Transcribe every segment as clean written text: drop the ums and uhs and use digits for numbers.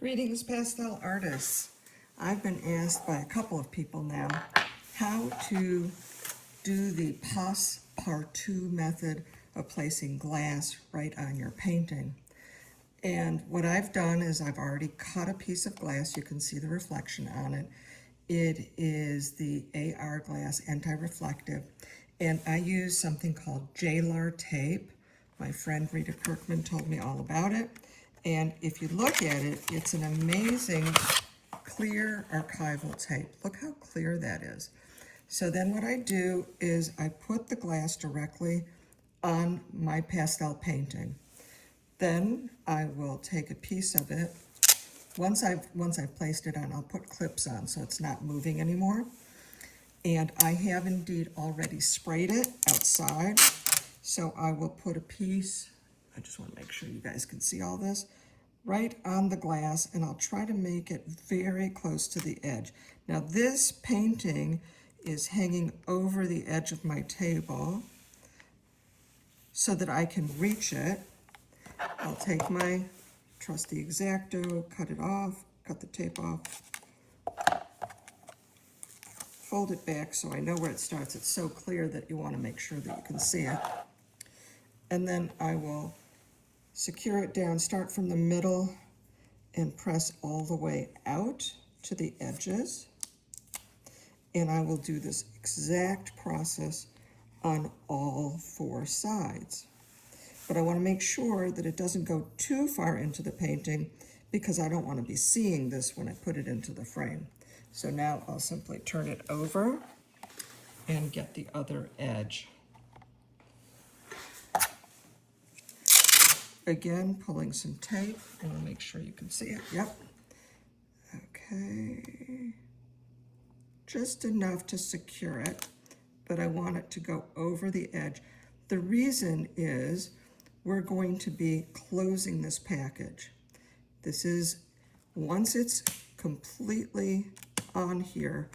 Greetings, pastel artists. I've been asked by a couple of people now how to do the PASSE PARTOUT method of placing glass right on your painting. And what I've done is I've already cut a piece of glass. You can see the reflection on it. It is the AR glass, anti-reflective. And I use something called Jlar tape. My friend Rita Kirkman told me all about it. And if you look at it, it's an amazing clear archival tape. Look how clear that is. So then what I do is I put the glass directly on my pastel painting. Then I will take a piece of it. Once I've placed it on, I'll put clips on so it's not moving anymore. And I have indeed already sprayed it outside. So I will put a piece, I just want to make sure you guys can see all this, right on the glass, and I'll try to make it very close to the edge. Now this painting is hanging over the edge of my table so that I can reach it. I'll take my trusty X-Acto, cut it off, cut the tape off, fold it back so I know where it starts. It's so clear that you want to make sure that you can see it. And then I will secure it down, start from the middle and press all the way out to the edges. And I will do this exact process on all four sides. But I want to make sure that it doesn't go too far into the painting because I don't want to be seeing this when I put it into the frame. So now I'll simply turn it over and get the other edge. Again, pulling some tape, and I'll make sure you can see it. Yep. Okay. Just enough to secure it, but I want it to go over the edge. The reason is we're going to be closing this package. This is, once it's completely on here,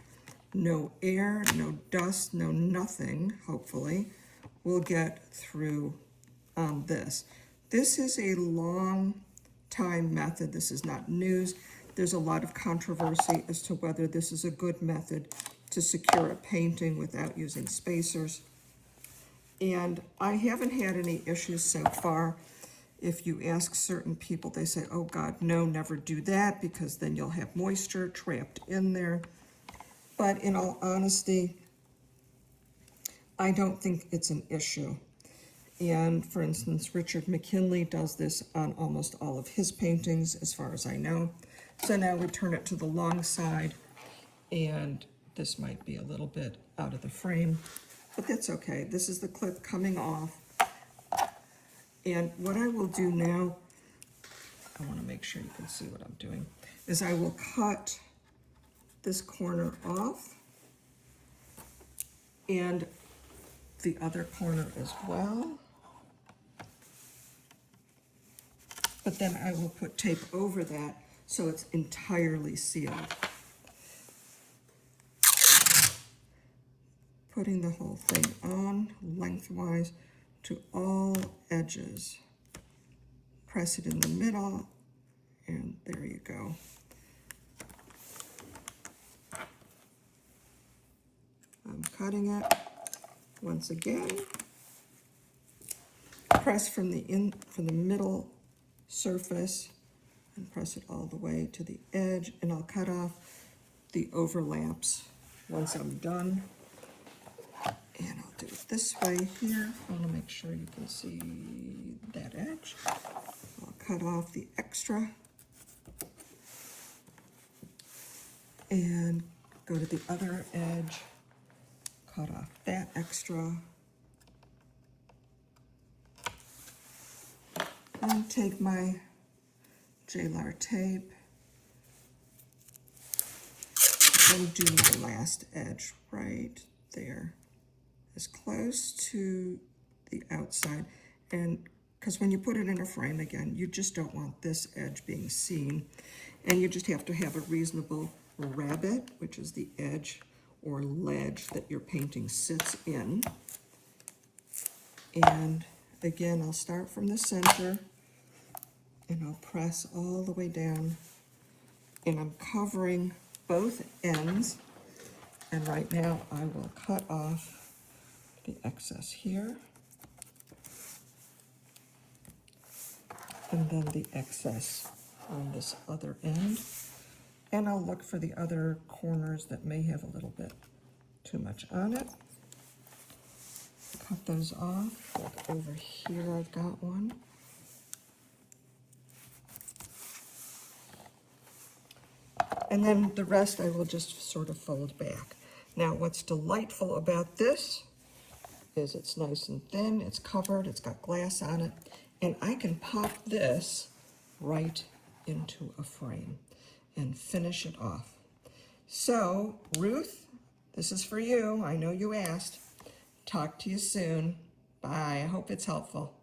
no air, no dust, no nothing, hopefully, will get through on this. This is a long time method. This is not news. There's a lot of controversy as to whether this is a good method to secure a painting without using spacers. And I haven't had any issues so far. If you ask certain people, they say, oh God, no, never do that because then you'll have moisture trapped in there. But in all honesty, I don't think it's an issue. And for instance, Richard McKinley does this on almost all of his paintings, as far as I know. So now we turn it to the long side, and this might be a little bit out of the frame, but that's okay. This is the clip coming off. And what I will do now, I want to make sure you can see what I'm doing, is I will cut this corner off and the other corner as well. But then I will put tape over that so it's entirely sealed. Putting the whole thing on lengthwise to all edges. Press it in the middle, and there you go. I'm cutting it once again. Press from the middle surface and press it all the way to the edge, and I'll cut off the overlaps once I'm done. And I'll do it this way here. I want to make sure you can see that edge. I'll cut off the extra and go to the other edge, cut off that extra, and take my Jlar tape and do my last edge right there, as close to the outside. And because when you put it in a frame, again, you just don't want this edge being seen, and you just have to have a reasonable rabbet, which is the edge or ledge that your painting sits in. And again, I'll start from the center and I'll press all the way down and I'm covering both ends. And right now I will cut off the excess here. And then the excess on this other end. And I'll look for the other corners that may have a little bit too much on it. Cut those off. Like over here I've got one. And then the rest I will just sort of fold back. Now what's delightful about this is it's nice and thin, it's covered, it's got glass on it, and I can pop this right into a frame and finish it off. So, Ruth, this is for you. I know you asked. Talk to you soon. Bye. I hope it's helpful.